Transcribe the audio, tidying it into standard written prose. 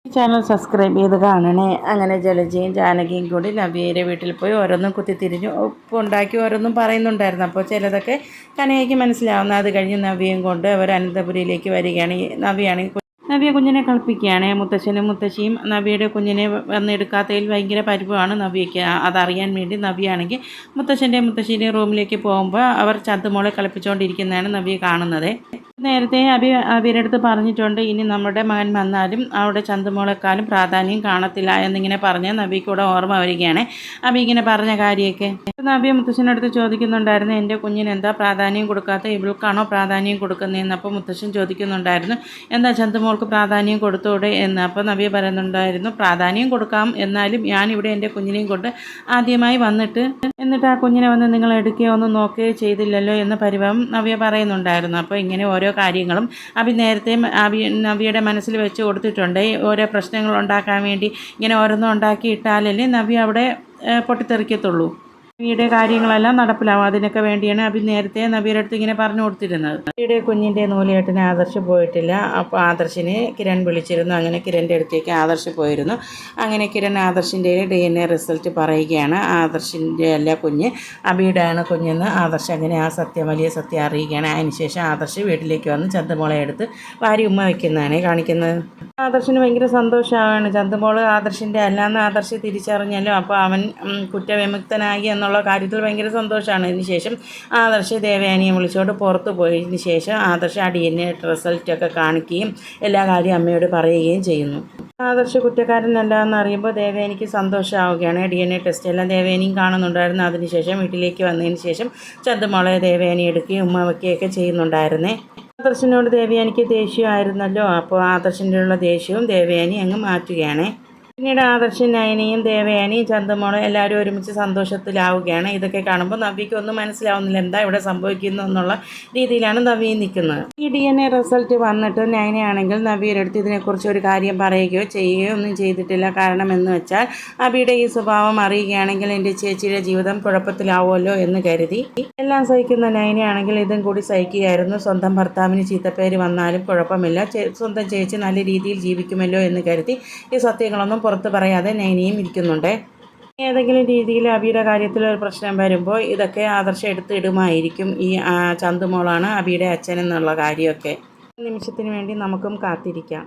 ഈ channel subscribe ചെയ്ത് കാണണേ. അങ്ങനെ ജലജയും ജാനകിയും കൂടി നവ്യയുടെ വീട്ടിൽ പോയി ഓരോന്നും കുത്തിത്തിരിഞ്ഞു ഉപ്പുണ്ടാക്കി ഓരോന്നും പറയുന്നുണ്ടായിരുന്നു. അപ്പോൾ ചിലതൊക്കെ കനകയ്ക്ക് മനസ്സിലാവുന്ന. അത് കഴിഞ്ഞ് നവ്യയും കൊണ്ട് അവർ അനന്തപുരിയിലേക്ക് വരികയാണ്. നവ്യ കുഞ്ഞിനെ കളിപ്പിക്കുകയാണ്. മുത്തശ്ശനും മുത്തശ്ശിയും നവ്യയുടെ കുഞ്ഞിനെ വന്നെടുക്കാത്തതിൽ ഭയങ്കര പരിഭവമാണ് നവ്യയ്ക്ക്. അതറിയാൻ വേണ്ടി നവ്യയാണെങ്കിൽ മുത്തശ്ശൻ്റെയും മുത്തശ്ശിയുടെയും റൂമിലേക്ക് പോകുമ്പോൾ അവർ ചന്തുമോളെ കളിപ്പിച്ചുകൊണ്ടിരിക്കുന്നതാണ് നവ്യ കാണുന്നത്. നേരത്തെ അബിയുടെ അടുത്ത് പറഞ്ഞിട്ടുണ്ട്, ഇനി നമ്മുടെ മകൻ വന്നാലും അവിടെ ചന്തുമോളെക്കാളും പ്രാധാന്യം കാണത്തില്ല എന്നിങ്ങനെ പറഞ്ഞ് നബിക്കൂടെ ഓർമ്മ വരികയാണ്. അബി ഇങ്ങനെ പറഞ്ഞ കാര്യമൊക്കെ നബി മുത്തശ്ശനടുത്ത് ചോദിക്കുന്നുണ്ടായിരുന്നു, എൻ്റെ കുഞ്ഞിന് എന്താ പ്രാധാന്യം കൊടുക്കാത്ത, ഇവൾക്കാണോ പ്രാധാന്യം കൊടുക്കുന്നതെന്ന്. അപ്പോൾ മുത്തശ്ശൻ ചോദിക്കുന്നുണ്ടായിരുന്നു, എന്താ ചന്തുമോൾക്ക് പ്രാധാന്യം കൊടുത്തൂടെ എന്ന്. അപ്പോൾ നബി പറയുന്നുണ്ടായിരുന്നു, പ്രാധാന്യം കൊടുക്കാം, എന്നാലും ഞാനിവിടെ എൻ്റെ കുഞ്ഞിനെയും കൊണ്ട് ആദ്യമായി വന്നിട്ട് ആ കുഞ്ഞിനെ വന്ന് നിങ്ങൾ എടുക്കുകയോ ഒന്നും നോക്കുകയോ ചെയ്തില്ലല്ലോ എന്ന് പരിഭവം നവ്യ പറയുന്നുണ്ടായിരുന്നു. അപ്പോൾ ഇങ്ങനെ ഓരോ കാര്യങ്ങളും നേരത്തെ നവ്യയുടെ മനസ്സിൽ വെച്ച് കൊടുത്തിട്ടുണ്ട്. ഓരോ പ്രശ്നങ്ങൾ ഉണ്ടാക്കാൻ വേണ്ടി ഇങ്ങനെ ഓരോന്നും ഉണ്ടാക്കി ഇട്ടാലല്ലേ നവ്യ അവിടെ പൊട്ടിത്തെറിക്കത്തുള്ളൂ. നബിയുടെ കാര്യങ്ങളെല്ലാം നടപ്പിലാവും. അതിനൊക്കെ വേണ്ടിയാണ് നേരത്തെ നബിയുടെ അടുത്ത് ഇങ്ങനെ പറഞ്ഞു കൊടുത്തിരുന്നത്. നബിയുടെ കുഞ്ഞിൻ്റെ നൂലിയേട്ടന് ആദർശ് പോയിട്ടില്ല. അപ്പോൾ ആദർശിനെ കിരൺ വിളിച്ചിരുന്നു. അങ്ങനെ കിരണിൻ്റെ അടുത്തേക്ക് ആദർശ് പോയിരുന്നു. അങ്ങനെ കിരൺ ആദർശിൻ്റെ DNA റിസൾട്ട് പറയുകയാണ്. ആദർശിൻ്റെ അല്ല കുഞ്ഞ്, അബിയുടെ ആണ് കുഞ്ഞെന്ന് ആദർശ് അങ്ങനെ വലിയ സത്യം അറിയുകയാണ്. അതിനുശേഷം ആദർശ് വീട്ടിലേക്ക് വന്ന് ചന്തുമോളെ എടുത്ത് വാരി ഉമ്മ വയ്ക്കുന്നതാണ് കാണിക്കുന്നത്. ആദർശിന് ഭയങ്കര സന്തോഷമാവാണ്. ചന്തുമോള് ആദർശിൻ്റെ അല്ലാന്ന് ആദർശ് തിരിച്ചറിഞ്ഞല്ലോ. അപ്പോൾ അവൻ കുറ്റവിമുക്തനായി എന്നുള്ള കാര്യത്തിൽ ഭയങ്കര സന്തോഷമാണ്. ഇതിനുശേഷം ആദർശ് ദേവയാനിയെ വിളിച്ചോണ്ട് പുറത്തു പോയതിന് ശേഷം ആദർശ് DNA റിസൾട്ടൊക്കെ കാണിക്കുകയും എല്ലാ കാര്യവും അമ്മയോട് പറയുകയും ചെയ്യുന്നു. ആദർശ് കുറ്റക്കാരനല്ല എന്നറിയുമ്പോൾ ദേവയാനിക്ക് സന്തോഷമാവുകയാണ്. DNA ടെസ്റ്റ് എല്ലാം ദേവയാനിയും കാണുന്നുണ്ടായിരുന്നു. അതിനുശേഷം വീട്ടിലേക്ക് വന്നതിന് ശേഷം ചന്തുമോളെ ദേവയാനി എടുക്കുകയും ഉമ്മ വയ്ക്കുകയൊക്കെ ചെയ്യുന്നുണ്ടായിരുന്നേ. ആദർശിനോട് ദേവയാനിക്ക് ദേഷ്യമായിരുന്നല്ലോ. അപ്പോൾ ആദർശിൻ്റെ ഉള്ള ദേഷ്യവും ദേവയാനി അങ്ങ് മാറ്റുകയാണ്. പിന്നീട് ആദർശൻ, നയനയും ദേവയാനിയും ചന്തുമോളും എല്ലാവരും ഒരുമിച്ച് സന്തോഷത്തിലാവുകയാണ്. ഇതൊക്കെ കാണുമ്പോൾ നവ്യയ്ക്ക് ഒന്നും മനസ്സിലാവുന്നില്ല, എന്താ ഇവിടെ സംഭവിക്കുന്നു എന്നുള്ള രീതിയിലാണ് നവ്യ നിൽക്കുന്നത്. ഈ DNA റിസൾട്ട് വന്നിട്ട് നയനയാണെങ്കിൽ നവ്യയുടെ അടുത്ത് ഇതിനെക്കുറിച്ച് ഒരു കാര്യം പറയുകയോ ചെയ്യുകയോ ഒന്നും ചെയ്തിട്ടില്ല. കാരണം എന്ന് വെച്ചാൽ അബിയുടെ ഈ സ്വഭാവം അറിയുകയാണെങ്കിൽ എൻ്റെ ചേച്ചിയുടെ ജീവിതം കുഴപ്പത്തിലാവുമല്ലോ എന്ന് കരുതി എല്ലാം സഹിക്കുന്ന നയനയാണെങ്കിൽ ഇതും കൂടി സഹിക്കുകയായിരുന്നു. സ്വന്തം ഭർത്താവിന് ചീത്തപ്പേര് വന്നാലും കുഴപ്പമില്ല, സ്വന്തം ചേച്ചി നല്ല രീതിയിൽ ജീവിക്കുമല്ലോ എന്ന് കരുതി ഈ സത്യങ്ങളൊന്നും പുറത്ത് പറയാതെ നയനയും ഇരിക്കുന്നുണ്ട്. ഏതെങ്കിലും രീതിയിൽ അബിയുടെ കാര്യത്തിൽ ഒരു പ്രശ്നം വരുമ്പോൾ ഇതൊക്കെ ആദർശം എടുത്തിടുമായിരിക്കും. ഈ ചന്തുമോളാണ് അബിയുടെ അച്ഛൻ എന്നുള്ള കാര്യമൊക്കെ. നിമിഷത്തിന് വേണ്ടി നമുക്കും കാത്തിരിക്കാം.